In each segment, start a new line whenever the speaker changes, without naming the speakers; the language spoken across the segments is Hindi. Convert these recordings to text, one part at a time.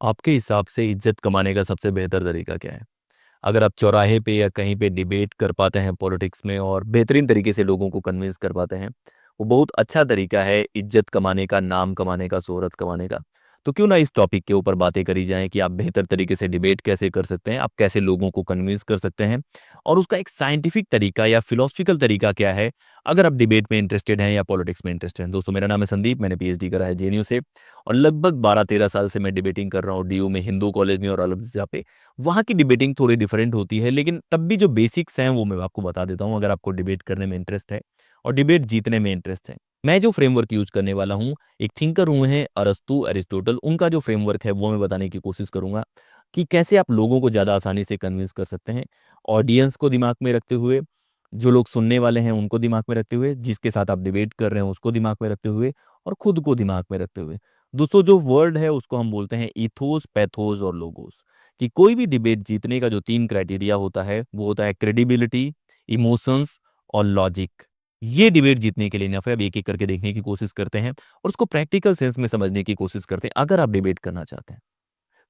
आपके हिसाब से इज्जत कमाने का सबसे बेहतर तरीका क्या है? अगर आप चौराहे पे या कहीं पे डिबेट कर पाते हैं पॉलिटिक्स में और बेहतरीन तरीके से लोगों को कन्विंस कर पाते हैं, वो बहुत अच्छा तरीका है इज्जत कमाने का, नाम कमाने का, शोहरत कमाने का। तो क्यों ना इस टॉपिक के ऊपर बातें करी जाएँ कि आप बेहतर तरीके से डिबेट कैसे कर सकते हैं, आप कैसे लोगों को कन्विंस कर सकते हैं और उसका एक साइंटिफिक तरीका या फिलॉसफिकल तरीका क्या है, अगर आप डिबेट में इंटरेस्टेड हैं या पॉलिटिक्स में इंटरेस्टेड हैं। दोस्तों, मेरा नाम है संदीप, मैंने पीएचडी करा है जेएनयू से और लगभग 12-13 साल से मैं डिबेटिंग कर रहा हूँ डीयू में, हिंदू कॉलेज में और अलग जगह पे। वहाँ की डिबेटिंग थोड़ी डिफरेंट होती है, लेकिन तब भी जो बेसिक्स हैं वो मैं आपको बता देता हूँ अगर आपको डिबेट करने में इंटरेस्ट है और डिबेट जीतने में इंटरेस्ट है। मैं जो फ्रेमवर्क यूज़ करने वाला हूँ, एक थिंकर हुए हैं अरस्तू, एरिस्टोटल, उनका जो फ्रेमवर्क है वो मैं बताने की कोशिश करूँगा कि कैसे आप लोगों को ज़्यादा आसानी से कन्विंस कर सकते हैं। ऑडियंस को दिमाग में रखते हुए, जो लोग सुनने वाले हैं उनको दिमाग में रखते हुए, जिसके साथ आप डिबेट कर रहे हैं उसको दिमाग में रखते हुए और खुद को दिमाग में रखते हुए। दोस्तों, जो वर्ड है उसको हम बोलते हैं ईथोस, पैथोस और लोगोस। कि कोई भी डिबेट जीतने का जो 3 क्राइटेरिया होता है, वो होता है क्रेडिबिलिटी, इमोशंस और लॉजिक। ये डिबेट जीतने के लिए इनफ है। अब एक-एक करके देखने की कोशिश करते हैं और उसको प्रैक्टिकल सेंस में समझने की कोशिश करते हैं, अगर आप डिबेट करना चाहते हैं।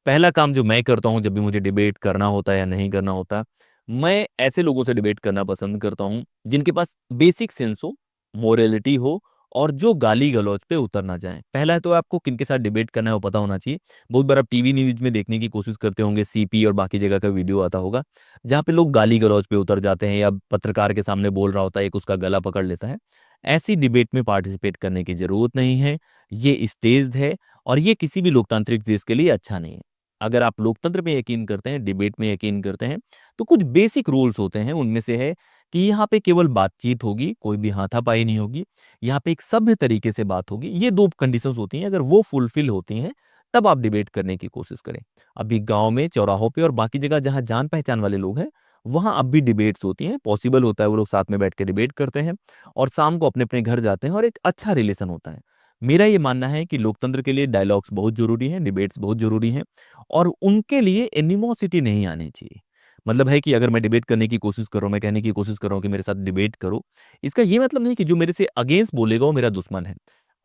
पहला काम जो मैं करता हूँ जब भी मुझे डिबेट करना होता है या नहीं करना होता, मैं ऐसे लोगों से डिबेट करना पसंद करता हूँ, जिनके पास बेसिक सेंस हो, मोरालिटी हो और जो गाली-गलौच पे उतर ना जाएँ। पहला तो आपको किनके साथ डिबेट करना है वो पता होना चाहिए। बहुत बार आप टीवी न्यूज़ में देखने की कोशिश करते होंगे, सीपी और बाकी जगह का वीडियो आता होगा, जहाँ पे लोग गाली-गलौच पे उतर जाते हैं या पत्रकार के सामने बोल रहा होता है, एक उसका गला पकड़ लेता है। ऐसी डिबेट में पार्टिसिपेट करने की ज़रूरत नहीं है। ये स्टेज्ड है और ये किसी भी लोकतांत्रिक देश के लिए अच्छा नहीं है। अगर आप लोकतंत्र में यकीन करते हैं, डिबेट में यकीन करते हैं, तो कुछ बेसिक रूल्स होते हैं, उनमें से है कि यहाँ पे केवल बातचीत होगी, कोई भी हाथापाई नहीं होगी, यहाँ पे एक सभ्य तरीके से बात होगी। ये 2 कंडीशंस होती हैं, अगर वो फुलफिल होती हैं, तब आप डिबेट करने की कोशिश करें। अभी गाँव में, चौराहों पे और बाकी जगह जहाँ जान-पहचान वाले लोग हैं, वहाँ अब भी डिबेट्स होती हैं, पॉसिबल होता है वो लोग साथ में बैठ के डिबेट करते हैं और शाम को अपने-अपने घर जाते हैं और एक अच्छा रिलेशन होता है। मेरा ये मानना है कि लोकतंत्र के लिए डायलॉग्स बहुत ज़रूरी हैं, डिबेट्स बहुत ज़रूरी हैं और उनके लिए एनिमोसिटी नहीं आनी चाहिए। मतलब है कि अगर मैं डिबेट करने की कोशिश कर रहा हूँ, मैं कहने की कोशिश कर रहा हूँ कि मेरे साथ डिबेट करो, इसका ये मतलब नहीं कि जो मेरे से अगेंस्ट बोलेगा वो मेरा दुश्मन है।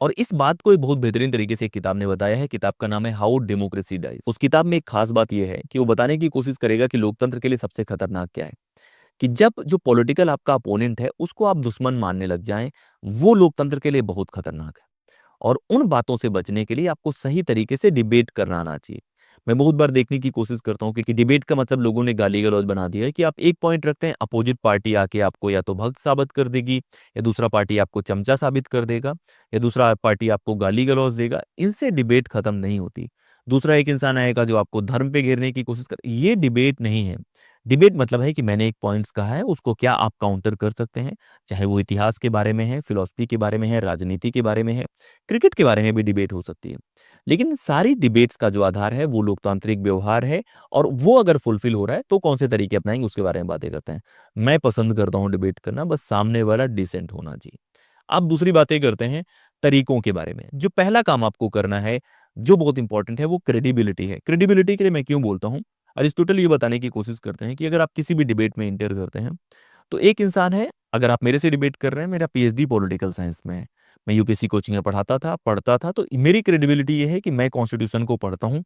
और इस बात को एक बहुत बेहतरीन तरीके से एक किताब ने बताया है, किताब का नाम है हाउ डेमोक्रेसी डाइज़। उस किताब में एक खास बात ये है कि वो बताने की कोशिश करेगा कि लोकतंत्र के लिए सबसे खतरनाक क्या है। कि जब जो पॉलिटिकल आपका अपोनेंट है, उसको आप दुश्मन मानने लग जाएँ, वो लोकतंत्र के लिए बहुत खतरनाक है। और उन बातों से बचने के लिए आपको सही तरीके से डिबेट करना आना चाहिए। मैं बहुत बार देखने की कोशिश करता हूँ कि डिबेट का मतलब लोगों ने गाली-गलौज बना दिया है कि आप एक पॉइंट रखते हैं, अपोजिट पार्टी आके आपको या तो भक्त साबित कर देगी या दूसरा पार्टी आपको चमचा साबित कर देगा या दूसरा पार्टी आपको गाली-गलौज देगा। इनसे डिबेट खत्म नहीं होती। दूसरा एक इंसान आएगा जो आपको धर्म पे घेरने की कोशिश कर ये डिबेट नहीं है। डिबेट मतलब है कि मैंने एक पॉइंट्स कहा है, उसको क्या आप काउंटर कर सकते हैं, चाहे वो इतिहास के बारे में है, फिलॉसफी के बारे में है, राजनीति के बारे में है। क्रिकेट के बारे में भी डिबेट हो सकती है। लेकिन सारी डिबेट्स का जो आधार है वो लोकतांत्रिक व्यवहार है और वो अगर फुलफिल हो रहा है तो कौन से तरीके अपनाएँगे उसके बारे में बातें करते हैं। मैं पसंद करता हूँ डिबेट करना, बस सामने वाला डिसेंट होना चाहिए। अब दूसरी बातें करते हैं तरीकों के बारे में। जो पहला काम आपको करना है, जो बहुत इंपॉर्टेंट है वो क्रेडिबिलिटी है। क्रेडिबिलिटी के लिए मैं क्यों बोलता हूँ? अरिस्टोटल ये बताने की कोशिश करते हैं कि अगर आप किसी भी डिबेट में एंटर करते हैं तो एक इंसान है, अगर आप मेरे से डिबेट कर रहे हैं, मेरा पीएचडी पॉलिटिकल साइंस में है। मैं यूपीएससी कोचिंग में पढ़ता था, तो मेरी क्रेडिबिलिटी ये है कि मैं कॉन्स्टिट्यूशन को पढ़ता हूँ।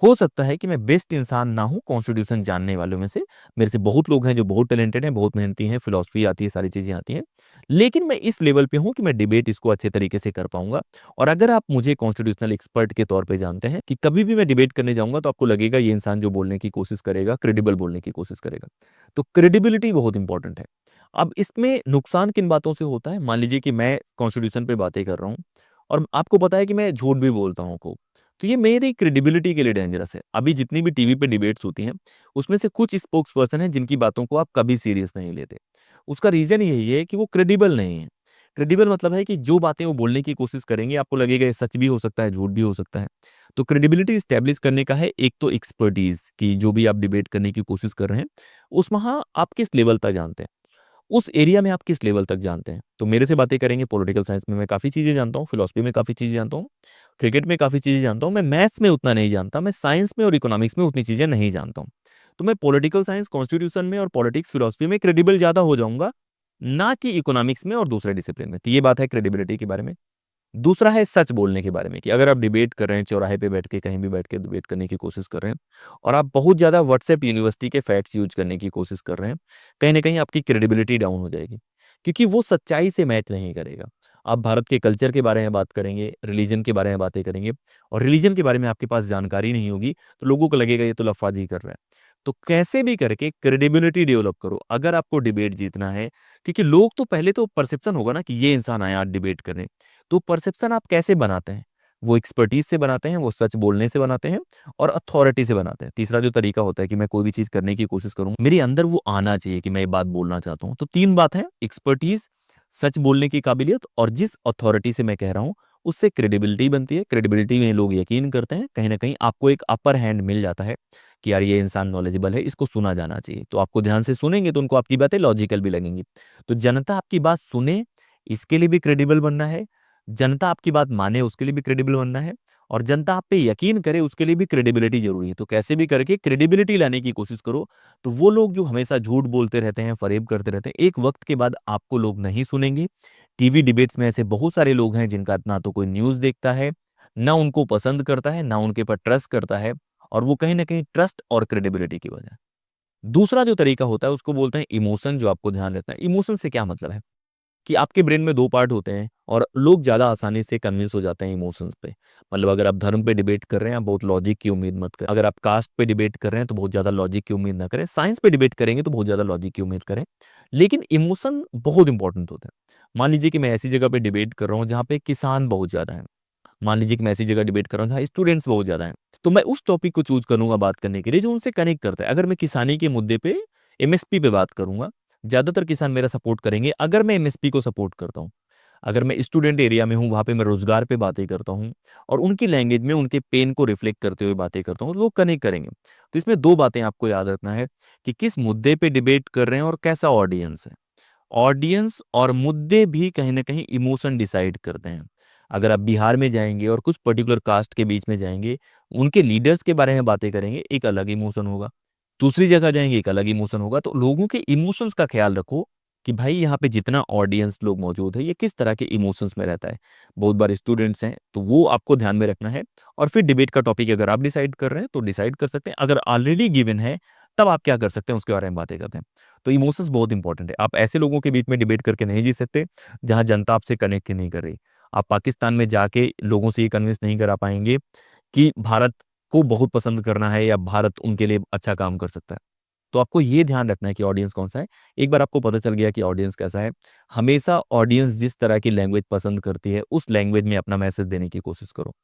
हो सकता है कि मैं बेस्ट इंसान ना हूँ कॉन्स्टिट्यूशन जानने वालों में से, मेरे से बहुत लोग हैं जो बहुत टैलेंटेड हैं, बहुत मेहनती हैं, फिलॉसफी आती है, सारी चीज़ें आती हैं। लेकिन मैं इस लेवल पे हूँ कि मैं डिबेट इसको अच्छे तरीके से कर पाऊँगा और अगर आप मुझे कॉन्स्टिट्यूशनल एक्सपर्ट के तौर पे जानते हैं कि कभी भी मैं डिबेट करने जाऊँगा तो आपको लगेगा ये इंसान जो बोलने की कोशिश करेगा, क्रेडिबल बोलने की कोशिश करेगा। तो क्रेडिबिलिटी बहुत इंपॉर्टेंट है। अब इसमें नुकसान किन बातों से होता है? मान लीजिए कि मैं कॉन्स्टिट्यूशन पे बातें कर रहा हूँ और आपको पता है कि मैं झूठ भी बोलता हूँ खूब, तो ये मेरी क्रेडिबिलिटी के लिए डेंजरस है। अभी जितनी भी टीवी पे डिबेट्स होती हैं, उसमें से कुछ स्पोक्स पर्सन हैं जिनकी बातों को आप कभी सीरियस नहीं लेते। उसका रीज़न यही है कि वो क्रेडिबल नहीं है। क्रेडिबल मतलब है कि जो बातें वो बोलने की कोशिश करेंगे, आपको लगेगा ये सच भी हो सकता है, झूठ भी हो सकता है। तो क्रेडिबिलिटी एस्टेब्लिश करने का है एक तो एक्सपर्टीज़ कि जो भी आप डिबेट करने की कोशिश कर रहे हैं, उस वहाँ आप किस लेवल तक जानते हैं। उस एरिया में आप किस लेवल तक जानते हैं। तो मेरे से बातें करेंगे पॉलिटिकल साइंस में मैं काफ़ी चीज़ें जानता हूँ, फिलॉसफी में काफ़ी चीज़ें जानता हूँ, क्रिकेट में काफ़ी चीज़ें जानता हूँ, मैं मैथ्स में उतना नहीं जानता, मैं साइंस में और इकोनॉमिक्स में उतनी चीज़ें नहीं जानता हूँ। तो मैं पॉलिटिकल साइंस, कॉन्स्टिट्यूशन में और पॉलिटिक्स, फिलॉसफी में क्रेडिबल ज़्यादा हो जाऊँगा, ना कि इकोनॉमिक्स में और दूसरे डिसिप्लिन में। तो ये बात है क्रेडिबिलिटी के बारे में। दूसरा है सच बोलने के बारे में कि अगर आप डिबेट कर रहे हैं, चौराहे पे बैठ के, कहीं भी बैठ के डिबेट करने की कोशिश कर रहे हैं और आप बहुत ज़्यादा व्हाट्सएप यूनिवर्सिटी के फैक्ट्स यूज़ करने की कोशिश कर रहे हैं, कहीं न कहीं आपकी क्रेडिबिलिटी डाउन हो जाएगी, क्योंकि वो सच्चाई से मैच नहीं करेगा। आप भारत के कल्चर के बारे में बात करेंगे, रिलीजन के बारे में बातें करेंगे और रिलीजन के बारे में आपके पास जानकारी नहीं होगी, तो लोगों को लगेगा ये तो लफ़ाज़ी कर रहा है। तो कैसे भी करके क्रेडिबिलिटी डेवलप करो, अगर आपको डिबेट जीतना है, क्योंकि लोग तो पहले तो परसेप्शन होगा ना कि ये इंसान आया आज डिबेट करने। तो परसेप्शन आप कैसे बनाते हैं? वो एक्सपर्टीज़ से बनाते हैं, वो सच बोलने से बनाते हैं और अथॉरिटी से बनाते हैं। तीसरा जो तरीका होता है कि मैं कोई भी चीज़ करने की कोशिश करूँ, मेरे अंदर वो आना चाहिए कि मैं ये बात बोलना चाहता हूँ। तो 3 बात है, एक्सपर्टीज़, सच बोलने की काबिलियत और जिस अथॉरिटी से मैं कह रहा हूँ, उससे क्रेडिबिलिटी बनती है। क्रेडिबिलिटी में लोग यकीन करते हैं, कहीं न कहीं आपको एक अपर हैंड मिल जाता है कि यार ये इंसान नॉलेजेबल है, इसको सुना जाना चाहिए। तो आपको ध्यान से सुनेंगे तो उनको आपकी बातें लॉजिकल भी लगेंगी। तो जनता आपकी बात सुने, इसके लिए भी क्रेडिबल बनना है। जनता आपकी बात माने उसके लिए भी क्रेडिबल बनना है और जनता आप पे यकीन करे उसके लिए भी क्रेडिबिलिटी ज़रूरी है। तो कैसे भी करके क्रेडिबिलिटी लाने की कोशिश करो, तो वो लोग जो हमेशा झूठ बोलते रहते हैं, फ़रेब करते रहते हैं, एक वक़्त के बाद आपको लोग नहीं सुनेंगे। टीवी डिबेट्स में ऐसे बहुत सारे लोग हैं जिनका ना तो कोई न्यूज़ देखता है, ना उनको पसंद करता है, ना उनके ऊपर ट्रस्ट करता है और वो कहीं न कहीं ट्रस्ट और क्रेडिबिलिटी की वजह। दूसरा जो तरीका होता है उसको बोलते हैं इमोशन जो आपको ध्यान रखना है। इमोशन से क्या मतलब है? कि आपके ब्रेन में 2 पार्ट होते हैं और लोग ज़्यादा आसानी से कन्विंस हो जाते हैं इमोशंस पे। मतलब अगर आप धर्म पे डिबेट कर रहे हैं, आप बहुत लॉजिक की उम्मीद मत करें। अगर आप कास्ट पे डिबेट कर रहे हैं, तो बहुत ज़्यादा लॉजिक की उम्मीद ना करें। साइंस पे डिबेट करेंगे, तो बहुत ज़्यादा लॉजिक की उम्मीद करें। लेकिन इमोशन बहुत इंपॉर्टेंट होता है। मान लीजिए कि मैं ऐसी जगह पे डिबेट कर रहा हूँ, जहाँ पे किसान बहुत ज़्यादा हैं। मान लीजिए कि मैं ऐसी जगह डिबेट कर रहा हूँ, जहाँ स्टूडेंट्स बहुत ज़्यादा हैं। तो मैं उस टॉपिक को चूज़ करूँगा बात करने के लिए, जो उनसे कनेक्ट करता है। अगर मैं किसानी के मुद्दे पे एमएसपी पे बात करूँगा, ज़्यादातर किसान मेरा सपोर्ट करेंगे, अगर मैं एमएसपी को सपोर्ट करता हूँ। अगर मैं स्टूडेंट एरिया में हूँ, वहाँ पे मैं रोज़गार पे बातें करता हूँ और उनकी लैंग्वेज में उनके पेन को रिफ्लेक्ट करते हुए बातें करता हूँ, तो लोग कनेक्ट करेंगे। तो इसमें 2 बातें आपको याद रखना है कि किस मुद्दे पे डिबेट कर रहे हैं और कैसा ऑडियंस है। ऑडियंस और मुद्दे भी कहीं न कहीं इमोशन डिसाइड करते हैं। अगर आप बिहार में जाएँगे और कुछ पर्टिकुलर कास्ट के बीच में जाएँगे, उनके लीडर्स के बारे में बातें करेंगे, एक अलग इमोशन होगा। दूसरी जगह जाएँगे, एक अलग इमोशन होगा। तो लोगों के इमोशंस का ख़्याल रखो कि भाई यहाँ पे जितना ऑडियंस लोग मौजूद है, ये किस तरह के इमोशंस में रहता है। बहुत बार स्टूडेंट्स हैं, तो वो आपको ध्यान में रखना है और फिर डिबेट का टॉपिक अगर आप डिसाइड कर रहे हैं, तो डिसाइड कर सकते हैं। अगर ऑलरेडी गिवन है, तब आप क्या कर सकते हैं, उसके बारे में बातें करते हैं। तो इमोशंस बहुत इंपॉर्टेंट है। आप ऐसे लोगों के बीच में डिबेट करके नहीं जीत सकते, जहाँ जनता आपसे कनेक्ट ही नहीं कर रही। आप पाकिस्तान में जाके लोगों से ये कन्विंस नहीं करा पाएँगे कि भारत को बहुत पसंद करना है या भारत उनके लिए अच्छा काम कर सकता है। तो आपको ये ध्यान रखना है कि ऑडियंस कौन-सा है। एक बार आपको पता चल गया कि ऑडियंस कैसा है, हमेशा ऑडियंस जिस तरह की लैंग्वेज पसंद करती है, उस लैंग्वेज में अपना मैसेज देने की कोशिश करो।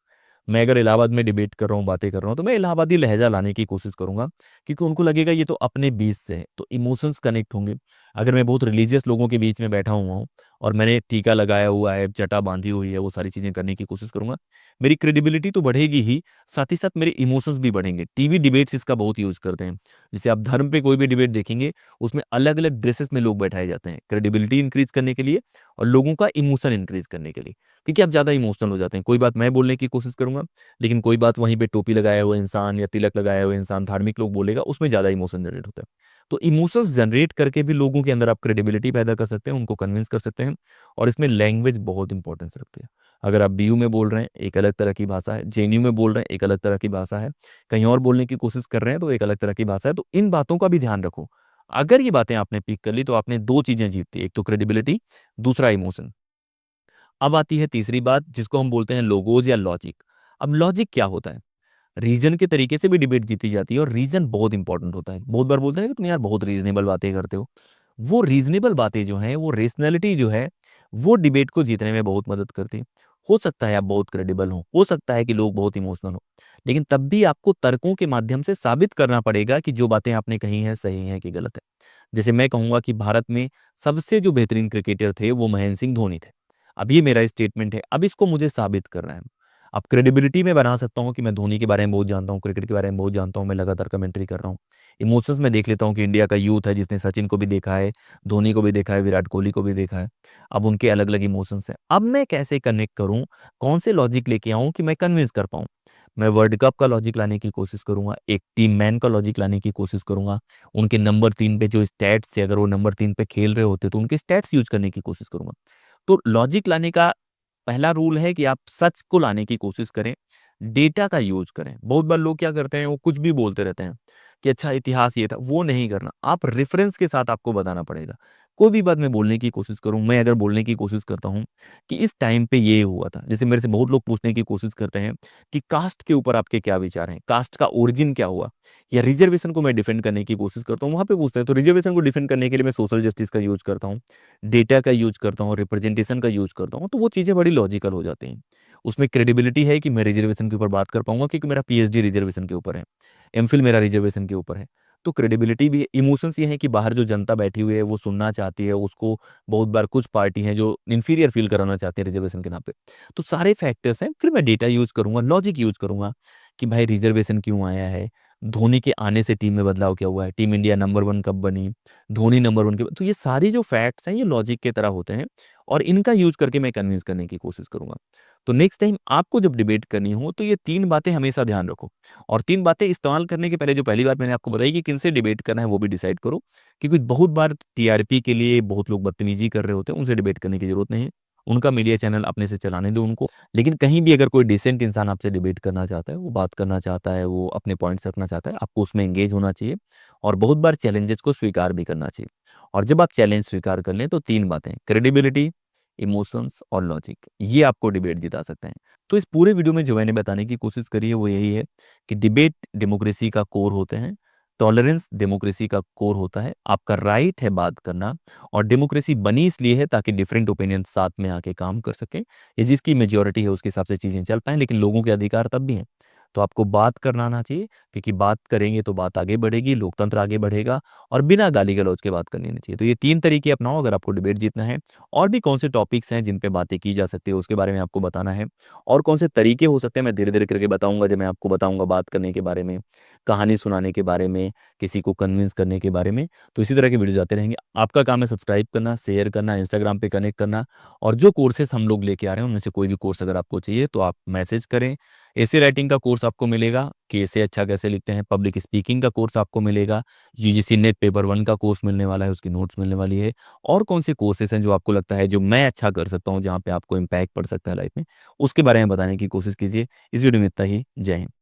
मैं अगर इलाहाबाद में डिबेट कर रहा हूँ, बातें कर रहा हूँ, तो मैं इलाहाबादी लहज़ा लाने की कोशिश करूँगा, क्योंकि उनको लगेगा ये तो अपने बीच से है, तो इमोशंस कनेक्ट होंगे। अगर मैं बहुत रिलीजियस लोगों के बीच में बैठा हुआ हूँ और मैंने टीका लगाया हुआ है, जटा बाँधी हुई है, वो सारी चीज़ें करने की कोशिश करूँगा, मेरी क्रेडिबिलिटी तो बढ़ेगी ही, साथ ही साथ मेरे इमोशंस भी बढ़ेंगे। टीवी डिबेट्स इसका बहुत यूज़ करते हैं। जैसे आप धर्म पे कोई भी डिबेट देखेंगे, उसमें अलग-अलग ड्रेसेस में लोग बैठाए जाते हैं, क्रेडिबिलिटी इंक्रीज़ करने के लिए और लोगों का इमोशन इंक्रीज़ करने के लिए, क्योंकि आप ज़्यादा इमोशनल हो जाते हैं। कोई बात मैं बोलने की कोशिश करूँगा, लेकिन कोई बात वहीं पे टोपी लगाया हुआ इंसान या तिलक लगाया हुआ इंसान धार्मिक लोग बोलेगा, उसमें ज़्यादा इमोशन जनरेट होता है। तो इमोशंस जनरेट करके भी लोगों के अंदर आप क्रेडिबिलिटी पैदा कर सकते हैं, उनको कन्विंस कर सकते हैं और इसमें लैंग्वेज बहुत इंपॉर्टेंस रखती है। अगर आप बीयू में बोल रहे हैं, एक अलग तरह की भाषा है, जेएनयू में बोल रहे हैं, एक अलग तरह की भाषा है, कहीं और बोलने की कोशिश कर रहे हैं, तो एक अलग तरह की भाषा है। तो इन बातों का भी ध्यान रखो। अगर ये बातें आपने पिक कर ली, तो आपने 2 चीज़ें जीत ली, एक तो क्रेडिबिलिटी, दूसरा इमोशन। अब आती है तीसरी बात जिसको हम बोलते हैं लोगोज़ या लॉजिक। अब लॉजिक क्या होता है? रीज़न के तरीके से भी डिबेट जीती जाती है और रीज़न बहुत इंपॉर्टेंट होता है। बहुत बार बोलते हैं ना कि तुम यार बहुत रीज़नेबल बातें करते हो। वो रीज़नेबल बातें जो हैं, वो रेशनैलिटी जो है, वो डिबेट को जीतने में बहुत मदद करती है। हो सकता है आप बहुत क्रेडिबल हो सकता है कि लोग बहुत इमोशनल हों, लेकिन तब भी आपको तर्कों के माध्यम से साबित करना पड़ेगा कि जो बातें आपने कही हैं, सही हैं कि गलत है। जैसे मैं कहूँगा कि भारत में सबसे जो बेहतरीन क्रिकेटर थे, वो महेंद्र सिंह धोनी थे। अब ये मेरा स्टेटमेंट है, अब इसको मुझे साबित करना है। अब क्रेडिबिलिटी में बना सकता हूँ कि मैं धोनी के बारे में बहुत जानता हूँ, क्रिकेट के बारे में बहुत जानता हूँ, मैं लगातार कमेंट्री कर रहा हूँ। इमोशंस में देख लेता हूँ कि इंडिया का यूथ है जिसने सचिन को भी देखा है, धोनी को भी देखा है, विराट कोहली को भी देखा है। अब उनके अलग-अलग इमोशंस हैं। अब मैं कैसे कनेक्ट करूँ, कौन से लॉजिक लेके आऊँ कि मैं कन्विंस कर पाऊँ? मैं वर्ल्ड कप का लॉजिक लाने की कोशिश करूँगा, एक टीम मैन का लॉजिक लाने की कोशिश करूँगा, उनके नंबर 3 पे जो स्टैट्स थे, अगर वो नंबर 3 पे खेल रहे होते, तो उनके स्टैट्स यूज़ करने की कोशिश करूँगा। तो लॉजिक लाने का पहला रूल है कि आप सच को लाने की कोशिश करें, डेटा का यूज़ करें। बहुत बार लोग क्या करते हैं, वो कुछ भी बोलते रहते हैं कि अच्छा इतिहास ये था, वो नहीं करना। आप रेफ़रेंस के साथ आपको बताना पड़ेगा। कोई भी बात मैं बोलने की कोशिश करूँ, मैं अगर बोलने की कोशिश करता हूँ कि इस टाइम पे ये हुआ था, जैसे मेरे से बहुत लोग पूछने की कोशिश करते हैं कि कास्ट के ऊपर आपके क्या विचार हैं? कास्ट का ओरिजिन क्या हुआ? या रिज़र्वेशन को मैं डिफेंड करने की कोशिश करता हूँ, वहाँ पे पूछते हैं। तो रिज़र्वेशन को डिफेंड करने के लिए मैं सोशल जस्टिस का यूज़ करता हूँ, डेटा का यूज़ करता हूँ, रिप्रेजेंटेशन का यूज़ करता हूँ, तो वो चीज़ें बड़ी लॉजिकल हो जाती हैं। उसमें क्रेडिबिलिटी है कि मैं रिज़र्वेशन के ऊपर बात कर पाऊँगा क्योंकि मेरा पीएचडी रिज़र्वेशन के ऊपर है, एमफिल मेरा रिज़र्वेशन के ऊपर है। तो क्रेडिबिलिटी भी है, इमोशंस ये हैं कि बाहर जो जनता बैठी हुई है, वो सुनना चाहती है, उसको बहुत बार कुछ पार्टी हैं जो इन्फीरियर फ़ील कराना चाहती है रिज़र्वेशन के नाम पे। तो सारे फैक्टर्स हैं, फिर मैं डेटा यूज़ करूँगा, लॉजिक यूज़ करूँगा कि भाई रिज़र्वेशन क्यों आया है? धोनी के आने से टीम में बदलाव क्या हुआ है? टीम इंडिया नंबर 1 कब बनी? धोनी नंबर 1 तो ये सारी जो फैक्ट्स हैं, ये लॉजिक की तरह होते हैं और इनका यूज़ करके मैं कन्विंस करने की कोशिश करूँगा। तो नेक्स्ट टाइम आपको जब डिबेट करनी हो, तो ये 3 बातें हमेशा ध्यान रखो और 3 बातें इस्तेमाल करने के पहले जो पहली बात मैंने आपको बताई कि किनसे डिबेट करना है, वो भी डिसाइड करो। क्योंकि बहुत बार टीआरपी के लिए बहुत लोग बदतमीज़ी कर रहे होते हैं, उनसे डिबेट करने की ज़रूरत नहीं है। उनका मीडिया चैनल अपने से चलाने दो उनको। लेकिन कहीं भी अगर कोई डिसेंट इंसान आपसे डिबेट करना चाहता है, वो बात करना चाहता है, वो अपने पॉइंट्स रखना चाहता है, आपको उसमें एंगेज होना चाहिए और बहुत बार चैलेंजेस को स्वीकार भी करना चाहिए। और जब आप चैलेंज स्वीकार कर लें, तो 3 बातें क्रेडिबिलिटी, इमोशंस और लॉजिक, ये आपको डिबेट जिता सकते हैं। तो इस पूरे वीडियो में जो मैंने बताने की कोशिश करी है, वो यही है कि डिबेट डेमोक्रेसी का कोर होते हैं, टॉलरेंस डेमोक्रेसी का कोर होता है, आपका राइट है बात करना और डेमोक्रेसी बनी इसलिए है ताकि डिफरेंट ओपिनियन साथ में आके काम कर सकें। ये जिसकी मेजॉरिटी है उसके हिसाब से चीज़ें चल पाएँ, लेकिन लोगों के अधिकार तब भी हैं। तो आपको बात करना आना चाहिए क्योंकि बात करेंगे तो बात आगे बढ़ेगी, लोकतंत्र आगे बढ़ेगा और बिना गाली-गलौच के बात करनी नहीं चाहिए। तो ये 3 तरीके अपनाओ अगर आपको डिबेट जीतना है। और भी कौन से टॉपिक्स हैं जिन पे बातें की जा सकती है उसके बारे में आपको बताना है और कौन से तरीके हो सकते हैं मैं धीरे-धीरे करके बताऊँगा जब मैं आपको बताऊँगा बात करने के बारे में, कहानी सुनाने के बारे में, किसी को कन्विंस करने के बारे में। तो इसी तरह के वीडियोज़ आते रहेंगे। आपका काम है सब्सक्राइब करना, शेयर करना, इंस्टाग्राम पे कनेक्ट करना और जो कोर्सेज़ हम लोग लेके आ रहे हैं उनमें से कोई भी कोर्स अगर आपको चाहिए तो आप मैसेज करें। एसे राइटिंग का कोर्स आपको मिलेगा कि एसे अच्छा कैसे लिखते हैं, पब्लिक स्पीकिंग का कोर्स आपको मिलेगा, यूजीसी नेट पेपर 1 का कोर्स मिलने वाला है, उसकी नोट्स मिलने वाली है और कौन से कोर्सेज़ हैं जो आपको लगता है जो मैं अच्छा कर सकता हूँ, जहाँ पे आपको इम्पैक्ट पड़ सकता है लाइफ में, उसके बारे में बताने की कोशिश कीजिए। इस वीडियो में इतना ही। जय हिंद।